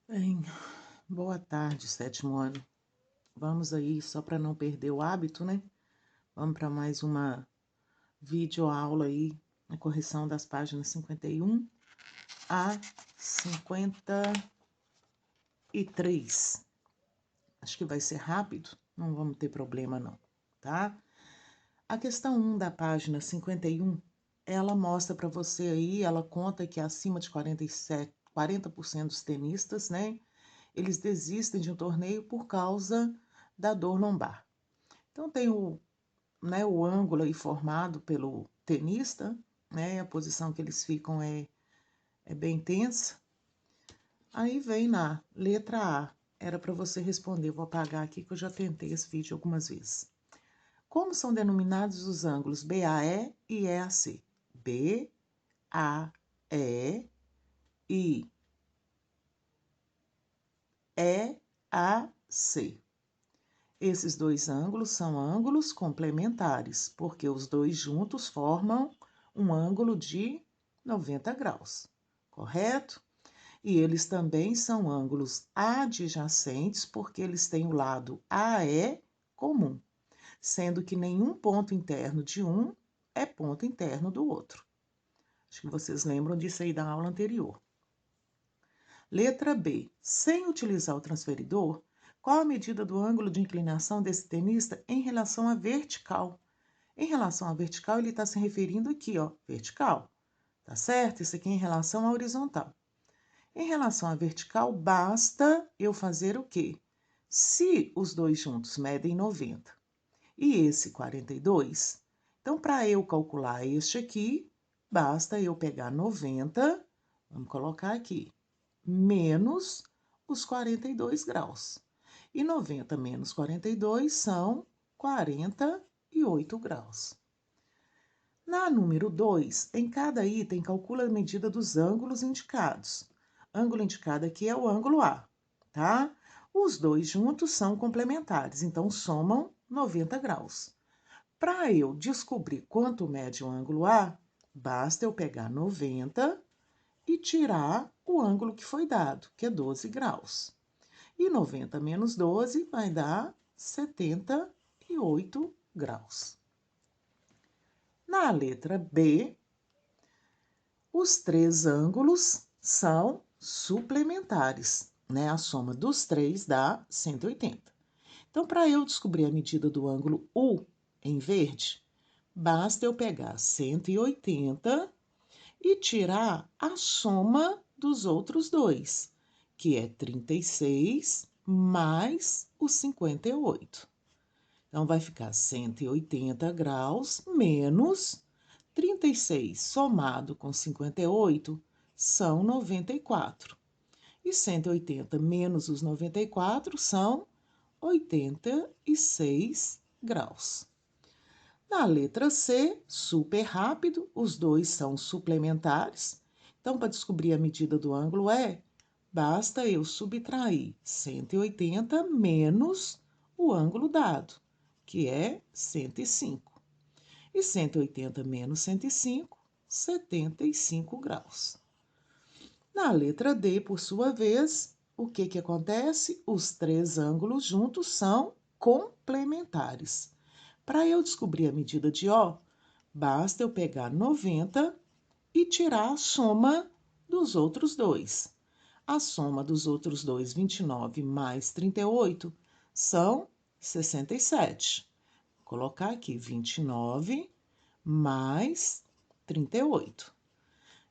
Bem, boa tarde, sétimo ano. Vamos aí, só para não perder o hábito, né? Vamos para mais uma videoaula aí, na correção das páginas 51 a 53. Acho que vai ser rápido, não vamos ter problema não, tá? A questão 1 da página 51, ela mostra para você aí, ela conta que acima de 40% dos tenistas, né? Eles desistem de um torneio por causa da dor lombar. Então, tem o ângulo aí formado pelo tenista, né? A posição que eles ficam é bem tensa. Aí vem na letra A. Era para você responder, vou apagar aqui que eu já tentei esse vídeo algumas vezes. Como são denominados os ângulos BAE e EAC? BAE e EAC. Esses dois ângulos são ângulos complementares, porque os dois juntos formam um ângulo de 90 graus, correto? E eles também são ângulos adjacentes, porque eles têm o lado AE comum, sendo que nenhum ponto interno de um é ponto interno do outro. Acho que vocês lembram disso aí da aula anterior. Letra B. Sem utilizar o transferidor, qual a medida do ângulo de inclinação desse tenista em relação à vertical? Em relação à vertical, ele está se referindo aqui, ó, vertical, tá certo? Isso aqui é em relação à horizontal. Em relação à vertical, basta eu fazer o quê? Se os dois juntos medem 90 e esse 42, então para eu calcular este aqui, basta eu pegar 90, vamos colocar aqui, menos os 42 graus. E 90 menos 42 são 48 graus. Na número 2, em cada item, calcula a medida dos ângulos indicados. Ângulo indicado aqui é o ângulo A, tá? Os dois juntos são complementares, então somam 90 graus. Para eu descobrir quanto mede o ângulo A, basta eu pegar 90 e tirar o ângulo que foi dado, que é 12 graus. E 90 menos 12 vai dar 78 graus. Na letra B, os três ângulos são suplementares, né? A soma dos três dá 180. Então, para eu descobrir a medida do ângulo U em verde, basta eu pegar 180 e tirar a soma dos outros dois, que é 36 mais o 58. Então, vai ficar 180 graus menos 36 somado com 58 são 94. E 180 menos os 94 são 86 graus. Na letra C, super rápido, os dois são suplementares. Então, para descobrir a medida do ângulo E, basta eu subtrair 180 menos o ângulo dado, que é 105. E 180 menos 105, 75 graus. Na letra D, por sua vez, o que acontece? Os três ângulos juntos são complementares. Para eu descobrir a medida de O, basta eu pegar 90 e tirar a soma dos outros dois. A soma dos outros dois, 29 mais 38, são 67. Vou colocar aqui 29 mais 38.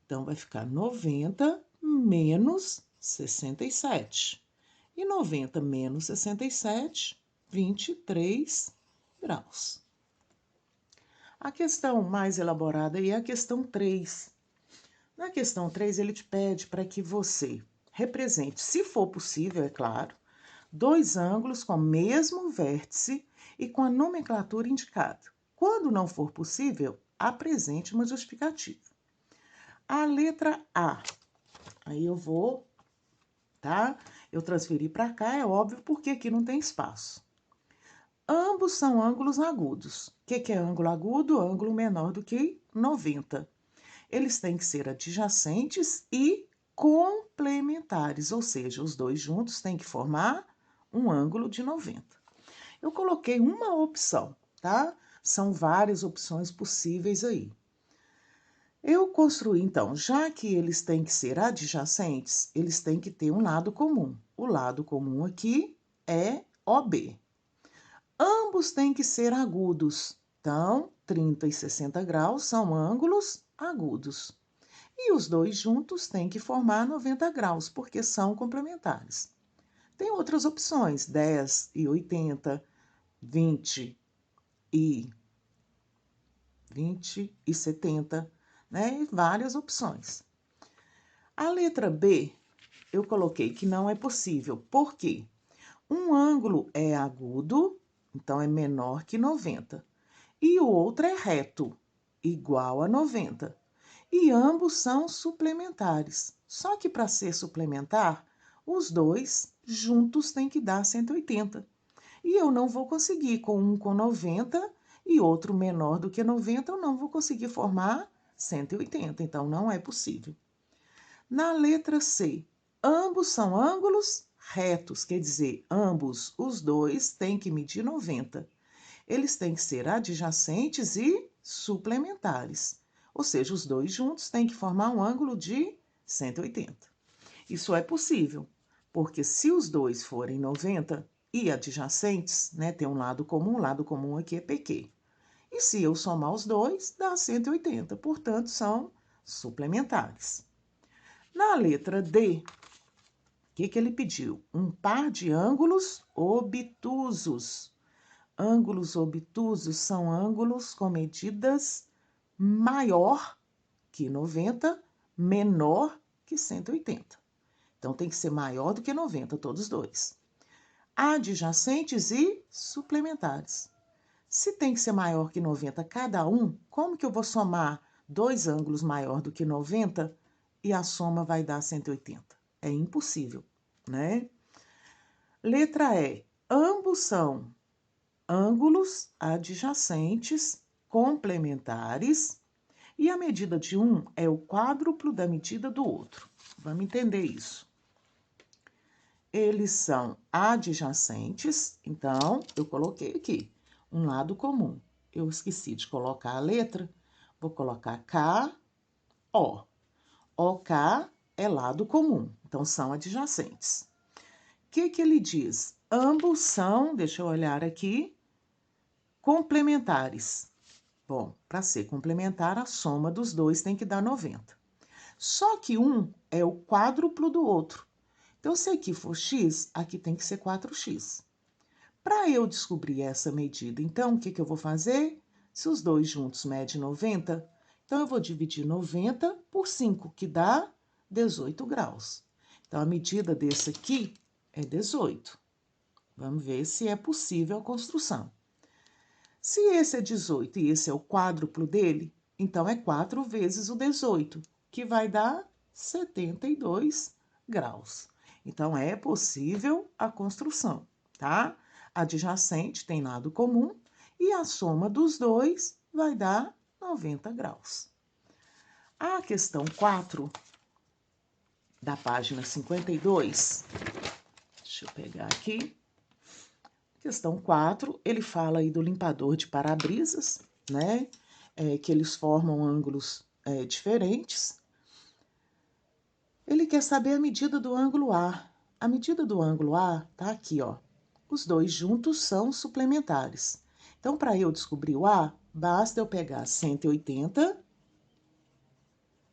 Então, vai ficar 90 menos 67. E 90 menos 67, 23 graus. A questão mais elaborada aí é a questão 3. Na questão 3, ele te pede para que você represente, se for possível, é claro, dois ângulos com o mesmo vértice e com a nomenclatura indicada. Quando não for possível, apresente uma justificativa. A letra A, aí eu vou, tá? Eu transferi para cá, é óbvio, porque aqui não tem espaço. Ambos são ângulos agudos. O que é ângulo agudo? Ângulo menor do que 90. Eles têm que ser adjacentes e complementares, ou seja, os dois juntos têm que formar um ângulo de 90. Eu coloquei uma opção, tá? São várias opções possíveis aí. Eu construí, então, já que eles têm que ser adjacentes, eles têm que ter um lado comum. O lado comum aqui é OB. Ambos têm que ser agudos. Então, 30 e 60 graus são ângulos agudos. E os dois juntos têm que formar 90 graus, porque são complementares. Tem outras opções, 10 e 80, 20 e 70, né? E várias opções. A letra B, eu coloquei que não é possível. Por quê? Um ângulo é agudo, então é menor que 90. E o outro é reto, igual a 90. E ambos são suplementares. Só que para ser suplementar, os dois juntos têm que dar 180. E eu não vou conseguir com um com 90 e outro menor do que 90, eu não vou conseguir formar 180, então não é possível. Na letra C, ambos são ângulos retos, quer dizer, ambos, os dois, têm que medir 90. Eles têm que ser adjacentes e suplementares, ou seja, os dois juntos têm que formar um ângulo de 180. Isso é possível, porque se os dois forem 90 e adjacentes, né, tem um lado comum, o lado comum aqui é PQ. E se eu somar os dois, dá 180, portanto, são suplementares. Na letra D, o que ele pediu? Um par de ângulos obtusos. Ângulos obtusos são ângulos com medidas maior que 90, menor que 180. Então, tem que ser maior do que 90, todos dois. Adjacentes e suplementares. Se tem que ser maior que 90 cada um, como que eu vou somar dois ângulos maior do que 90 e a soma vai dar 180? É impossível, né? Letra E. Ambos são ângulos adjacentes complementares e a medida de um é o quádruplo da medida do outro. Vamos entender isso. Eles são adjacentes, então eu coloquei aqui um lado comum. Eu esqueci de colocar a letra, vou colocar K, O. OK é lado comum, então são adjacentes. O que ele diz? Ambos são, deixa eu olhar aqui, complementares. Bom, para ser complementar, a soma dos dois tem que dar 90. Só que um é o quádruplo do outro. Então, se aqui for x, aqui tem que ser 4x. Para eu descobrir essa medida, então, o que eu vou fazer? Se os dois juntos medem 90, então eu vou dividir 90 por 5, que dá 18 graus. Então, a medida desse aqui é 18. Vamos ver se é possível a construção. Se esse é 18 e esse é o quádruplo dele, então é 4 vezes o 18, que vai dar 72 graus. Então, é possível a construção, tá? Adjacente tem lado comum e a soma dos dois vai dar 90 graus. A questão 4, da página 52, deixa eu pegar aqui. Questão 4, ele fala aí do limpador de para-brisas, né? Que eles formam ângulos diferentes. Ele quer saber a medida do ângulo A. A medida do ângulo A tá aqui, ó. Os dois juntos são suplementares. Então, para eu descobrir o A, basta eu pegar 180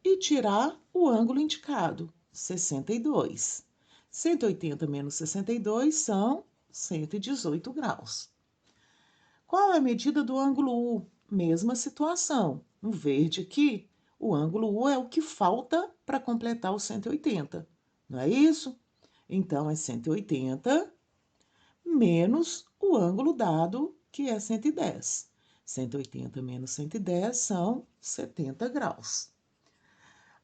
e tirar o ângulo indicado, 62. 180 menos 62 são 118 graus. Qual é a medida do ângulo U? Mesma situação. No verde aqui, o ângulo U é o que falta para completar os 180, não é isso? Então, é 180 menos o ângulo dado, que é 110. 180 menos 110 são 70 graus.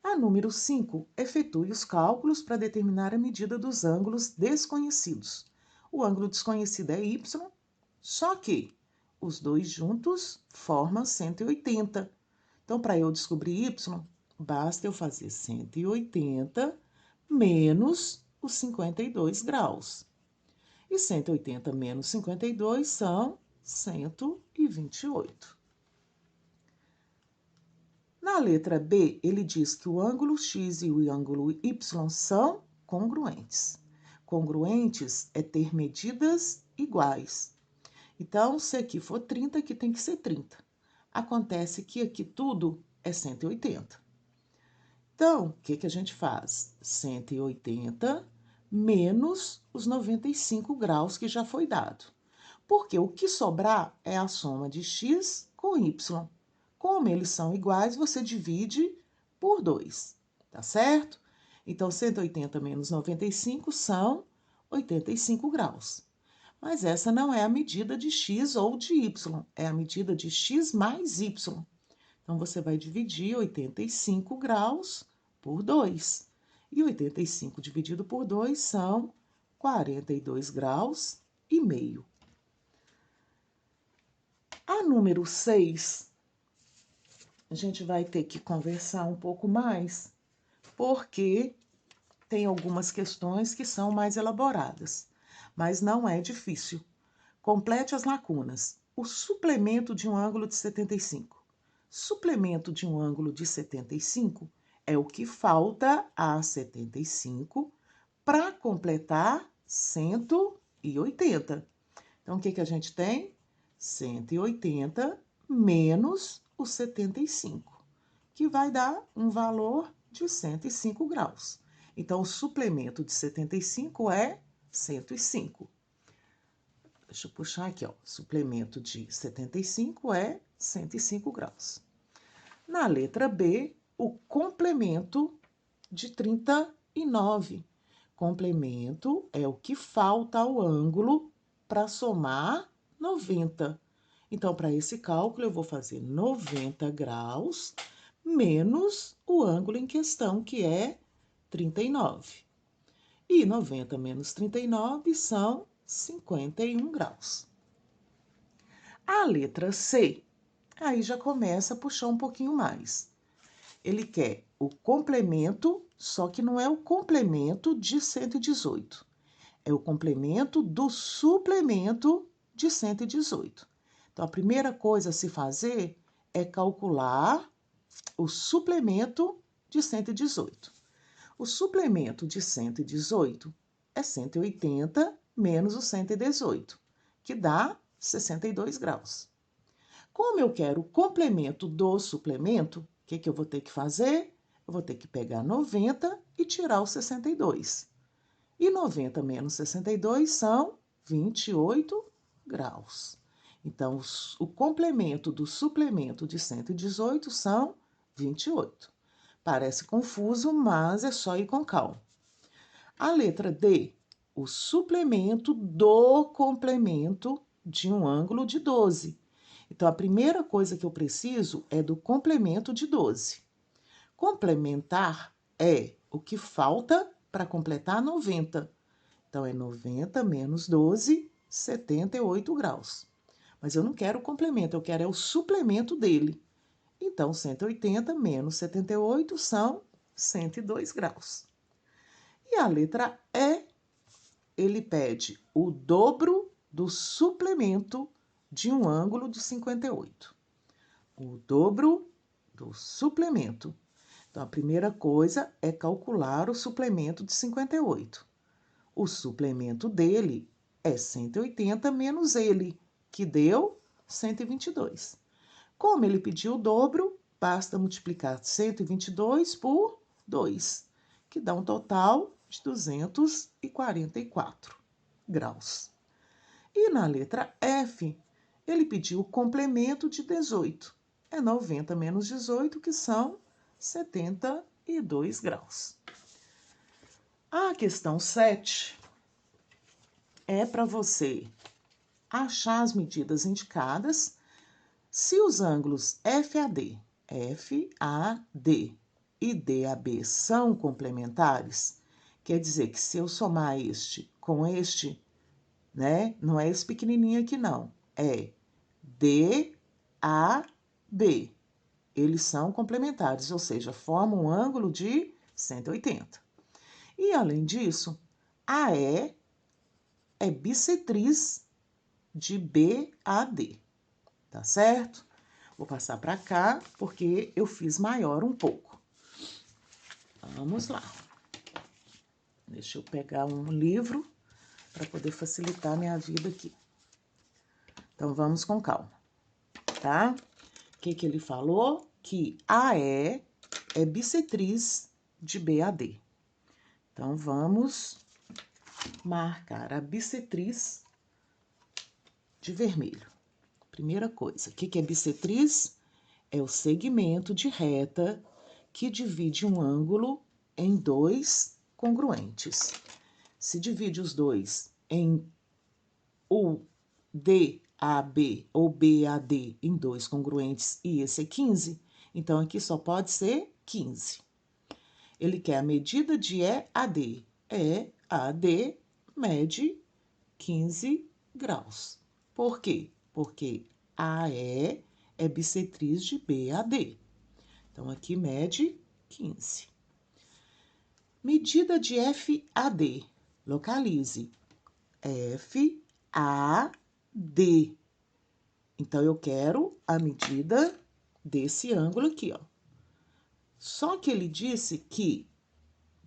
A número 5, efetue os cálculos para determinar a medida dos ângulos desconhecidos. O ângulo desconhecido é Y, só que os dois juntos formam 180. Então, para eu descobrir Y, basta eu fazer 180 menos os 52 graus. E 180 menos 52 são 128. Na letra B, ele diz que o ângulo X e o ângulo Y são congruentes. Congruentes é ter medidas iguais. Então, se aqui for 30, aqui tem que ser 30. Acontece que aqui tudo é 180. Então, o que a gente faz? 180 menos os 95 graus que já foi dado. Porque o que sobrar é a soma de x com y. Como eles são iguais, você divide por 2, tá certo? Então, 180 menos 95 são 85 graus. Mas essa não é a medida de x ou de y, é a medida de x mais y. Então, você vai dividir 85 graus por 2. E 85 dividido por 2 são 42 graus e meio. A número 6, a gente vai ter que conversar um pouco mais, porque tem algumas questões que são mais elaboradas, mas não é difícil. Complete as lacunas. O suplemento de um ângulo de 75. Suplemento de um ângulo de 75 é o que falta a 75 para completar 180. Então, o que a gente tem? 180 menos o 75, que vai dar um valor de 105 graus. Então, o suplemento de 75 é 105. Deixa eu puxar aqui, ó. Suplemento de 75 é 105 graus. Na letra B, o complemento de 39. Complemento é o que falta ao ângulo para somar 90. Então, para esse cálculo, eu vou fazer 90 graus menos o ângulo em questão, que é 39. E 90 menos 39 são 51 graus. A letra C, aí já começa a puxar um pouquinho mais. Ele quer o complemento, só que não é o complemento de 118. É o complemento do suplemento de 118. Então, a primeira coisa a se fazer é calcular o suplemento de 118. O suplemento de 118 é 180 menos o 118, que dá 62 graus. Como eu quero o complemento do suplemento, o que eu vou ter que fazer? Eu vou ter que pegar 90 e tirar o 62. E 90 menos 62 são 28 graus. Então, o complemento do suplemento de 118 são 28. Parece confuso, mas é só ir com calma. A letra D, o suplemento do complemento de um ângulo de 12. Então, a primeira coisa que eu preciso é do complemento de 12. Complementar é o que falta para completar 90. Então, é 90 menos 12, 78 graus. Mas eu não quero o complemento, eu quero é o suplemento dele. Então, 180 menos 78 são 102 graus. E a letra E, ele pede o dobro do suplemento de um ângulo de 58. O dobro do suplemento. Então, a primeira coisa é calcular o suplemento de 58. O suplemento dele é 180 menos ele, que deu 122. Como ele pediu o dobro, basta multiplicar 122 por 2, que dá um total de 244 graus. E na letra F, ele pediu o complemento de 18. É 90 menos 18, que são 72 graus. A questão 7 é para você achar as medidas indicadas se os ângulos FAD e DAB são complementares. Quer dizer que se eu somar este com este, né? Não é esse pequenininho aqui, não. É DAB. Eles são complementares, ou seja, formam um ângulo de 180. E, além disso, AE é bissetriz de BAD, tá certo? Vou passar para cá, porque eu fiz maior um pouco. Vamos lá. Deixa eu pegar um livro para poder facilitar a minha vida aqui. Então, vamos com calma, tá? O que ele falou? Que AE é bissetriz de BAD. Então, vamos marcar a bissetriz de vermelho. Primeira coisa, o que é bissetriz? É o segmento de reta que divide um ângulo em dois congruentes. Se divide os dois em o DAB ou BAD em dois congruentes e esse é 15, então aqui só pode ser 15. Ele quer a medida de EAD. EAD mede 15 graus. Por quê? Porque AE é bissetriz de BAD. Então, aqui mede 15. Medida de FAD. Localize. FAD. Então, eu quero a medida desse ângulo aqui, ó. Só que ele disse que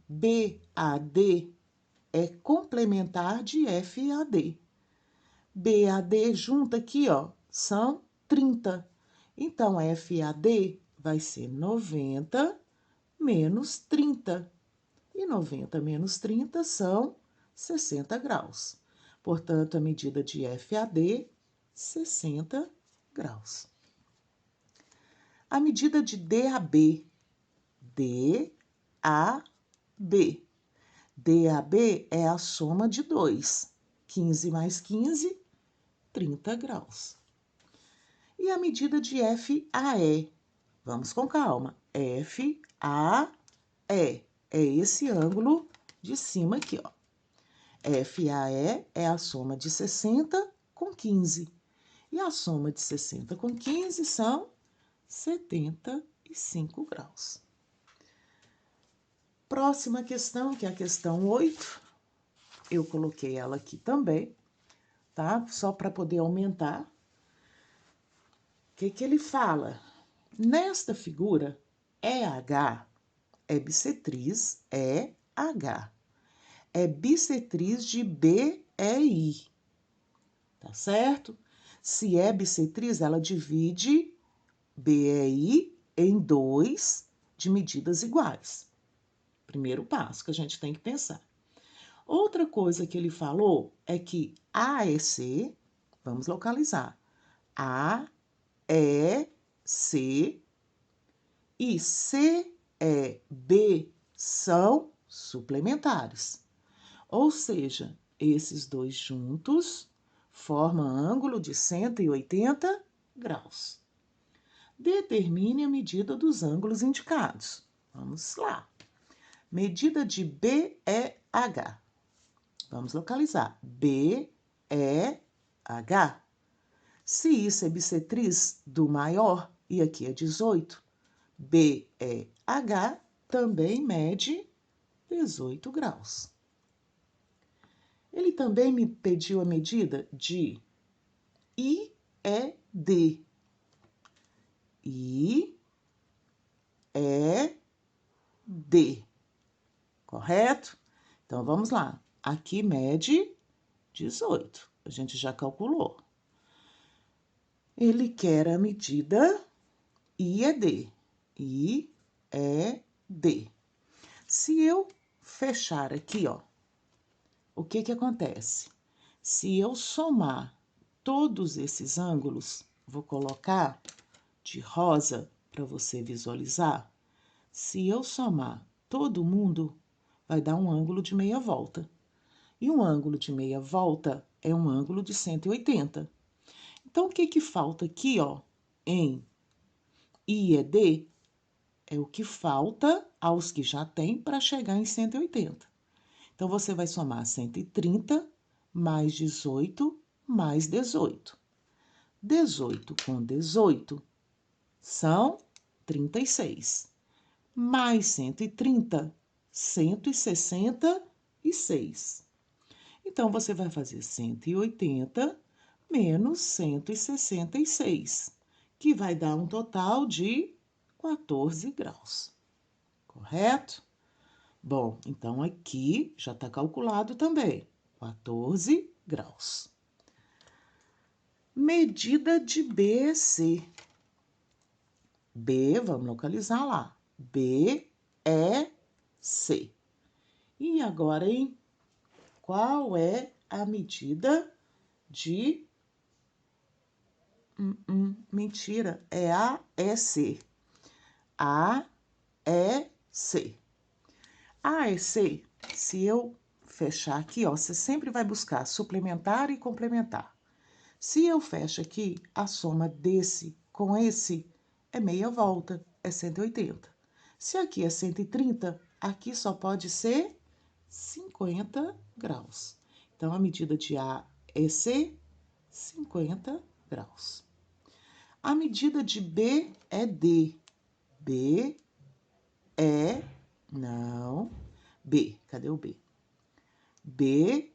BAD é complementar de FAD. BAD junto aqui, ó, são 30. Então, FAD vai ser 90 menos 30. E 90 menos 30 são 60 graus. Portanto, a medida de FAD, 60 graus. A medida de DAB. DAB. DAB é a soma de 2. 15 mais 15, 30 graus. E a medida de FAE? Vamos com calma. FAE é esse ângulo de cima aqui, ó. FAE é a soma de 60 com 15. E a soma de 60 com 15 são 75 graus. Próxima questão, que é a questão 8. Eu coloquei ela aqui também, tá? Só para poder aumentar. O que ele fala? Nesta figura, EH é bissetriz, EH. É bissetriz de BEI, tá certo? Se é bissetriz, ela divide BEI em dois de medidas iguais. Primeiro passo que a gente tem que pensar. Outra coisa que ele falou é que AEC, vamos localizar, AEC e CEB são suplementares. Ou seja, esses dois juntos formam ângulo de 180 graus. Determine a medida dos ângulos indicados. Vamos lá. Medida de BEH. Vamos localizar. BEH. Se isso é bissetriz do maior, e aqui é 18, BEH também mede 18 graus. Ele também me pediu a medida de IED. IED. Correto? Então, vamos lá. Aqui mede 18. A gente já calculou. Ele quer a medida IED. IED. Se eu fechar aqui, ó, o que acontece? Se eu somar todos esses ângulos, vou colocar de rosa para você visualizar. Se eu somar todo mundo, vai dar um ângulo de meia volta. E um ângulo de meia volta é um ângulo de 180. Então, o que falta aqui, ó, em IED? É o que falta aos que já tem para chegar em 180. Então, você vai somar 130 mais 18 mais 18. 18 com 18 são 36. Mais 130 166. Então, você vai fazer 180 menos 166, que vai dar um total de 14 graus, correto? Bom, então aqui já está calculado também, 14 graus. Medida de BEC. B, vamos localizar lá. BEC. E agora, hein? Qual é a medida de... mentira, é AEC. AEC. AEC, se eu fechar aqui, ó, você sempre vai buscar suplementar e complementar. Se eu fecho aqui, a soma desse com esse é meia volta, é 180. Se aqui é 130, aqui só pode ser 50 graus. Então, a medida de AEC, 50 graus. A medida de BED. B é... não. B, cadê o B? BEC.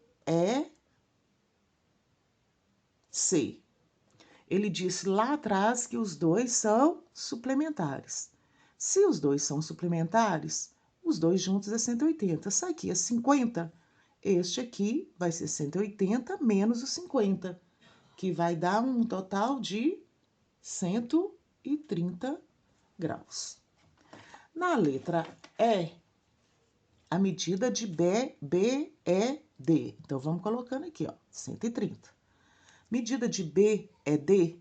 Ele disse lá atrás que os dois são suplementares. Se os dois são suplementares, os dois juntos é 180. Isso aqui é 50. Este aqui vai ser 180 menos os 50, que vai dar um total de 130 graus. Na letra E, a medida de BED. Então, vamos colocando aqui, ó, 130. Medida de BED,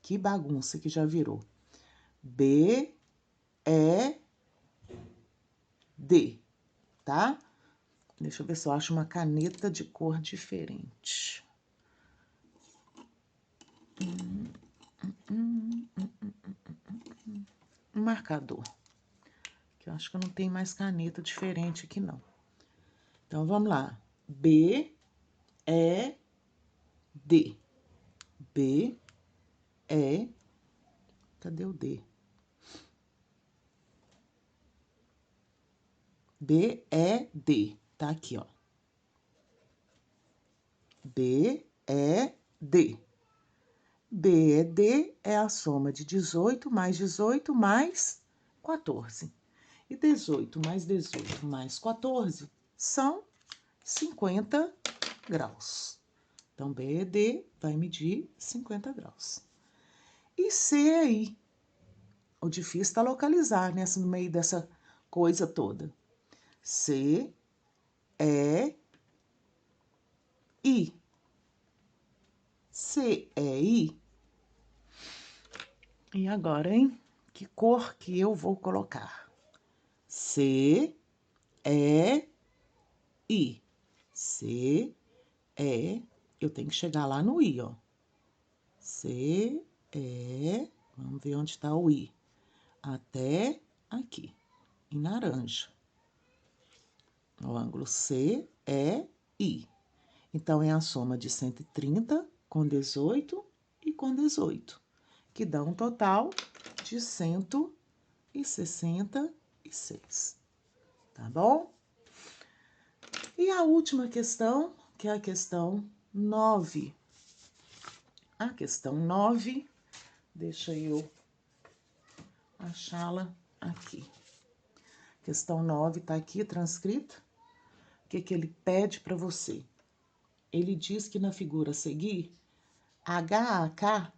que bagunça que já virou. BED, tá? Deixa eu ver se eu acho uma caneta de cor diferente. Um marcador. Que eu acho que eu não tenho mais caneta diferente aqui, não. Então, vamos lá. BED. Cadê o D? BED. Tá aqui, ó. BED. BED é a soma de 18 mais 18 mais 14. E 18 mais 18 mais 14 são 50 graus. Então, BED vai medir 50 graus. E CEI? O difícil está localizar, né, no meio dessa coisa toda. CEI. CEI. E agora, hein? Que cor que eu vou colocar? CEI. Eu tenho que chegar lá no I, ó. Vamos ver onde está o I. Até aqui, em laranja. O ângulo CEI. Então, é a soma de 130 com 18 e com 18, que dá um total de 166, tá bom? E a última questão, que é a questão 9. A questão 9, deixa eu achá-la aqui. Questão 9 tá aqui transcrita. O que que ele pede para você? Ele diz que na figura a seguir, HAK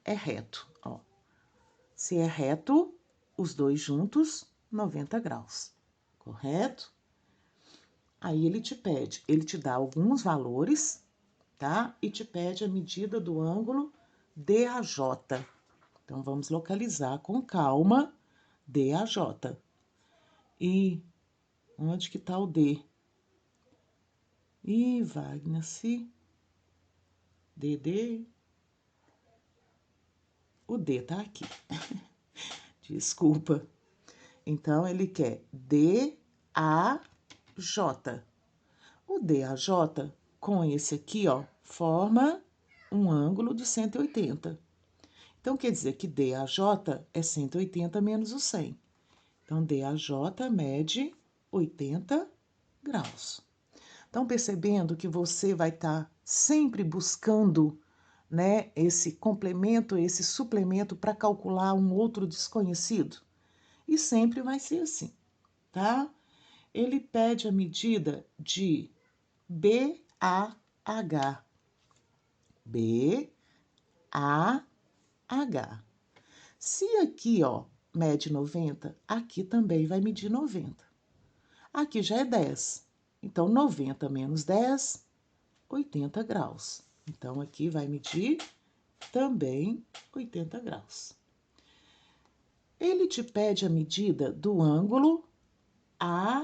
é reto, ó. Se é reto, os dois juntos, 90 graus, correto? Aí ele te pede, ele te dá alguns valores, tá? E te pede a medida do ângulo DAJ. Então, vamos localizar com calma DAJ. E onde que tá o D? Ih, Wagner, se... DD... O D tá aqui. Desculpa. Então, ele quer DAJ. O DAJ, com esse aqui, ó, forma um ângulo de 180. Então, quer dizer que DAJ é 180 menos o 100. Então, DAJ mede 80 graus. Estão percebendo que você vai estar sempre buscando, né, esse complemento, esse suplemento para calcular um outro desconhecido? E sempre vai ser assim, tá? Ele pede a medida de BAH. BAH. Se aqui, ó, mede 90, aqui também vai medir 90. Aqui já é 10. Então, 90 menos 10, 80 graus. Então, aqui vai medir também 80 graus. Ele te pede a medida do ângulo AHAE.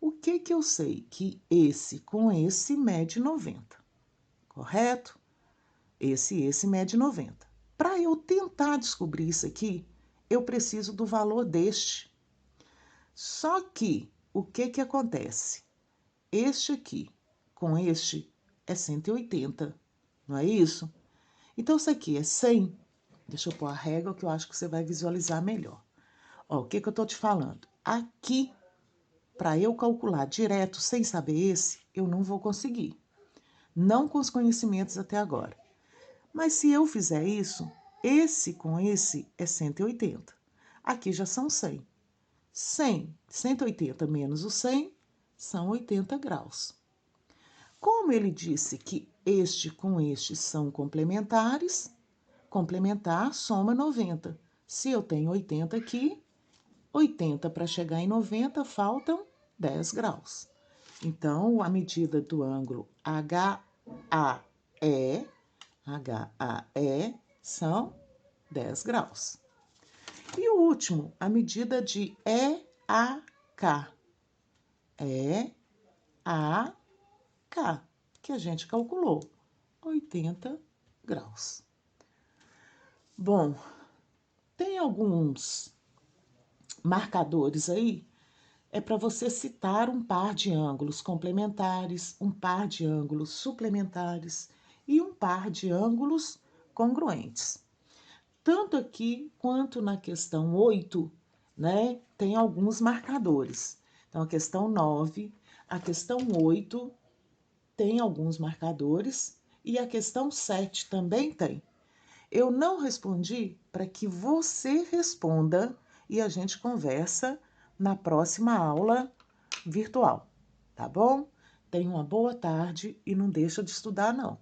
O que eu sei? Que esse com esse mede 90, correto? Esse mede 90. Para eu tentar descobrir isso aqui, eu preciso do valor deste. Só que, o que acontece? Este aqui com este é 180, não é isso? Então, isso aqui é 100. Deixa eu pôr a régua que eu acho que você vai visualizar melhor. Ó, o que eu tô te falando? Aqui, para eu calcular direto sem saber esse, eu não vou conseguir. Não com os conhecimentos até agora. Mas se eu fizer isso, esse com esse é 180. Aqui já são 100. 180 menos o 100 são 80 graus. Como ele disse que este com este são complementares, complementar soma 90. Se eu tenho 80 aqui, 80 para chegar em 90, faltam 10 graus. Então, a medida do ângulo HAE são 10 graus. E o último, a medida de EAK. EAK, que a gente calculou, 80 graus. Bom, tem alguns marcadores aí, é para você citar um par de ângulos complementares, um par de ângulos suplementares e um par de ângulos congruentes. Tanto aqui quanto na questão 8, né, tem alguns marcadores. Então, a questão 9, a questão 8 tem alguns marcadores e a questão 7 também tem. Eu não respondi para que você responda e a gente conversa na próxima aula virtual, tá bom? Tenha uma boa tarde e não deixa de estudar, não.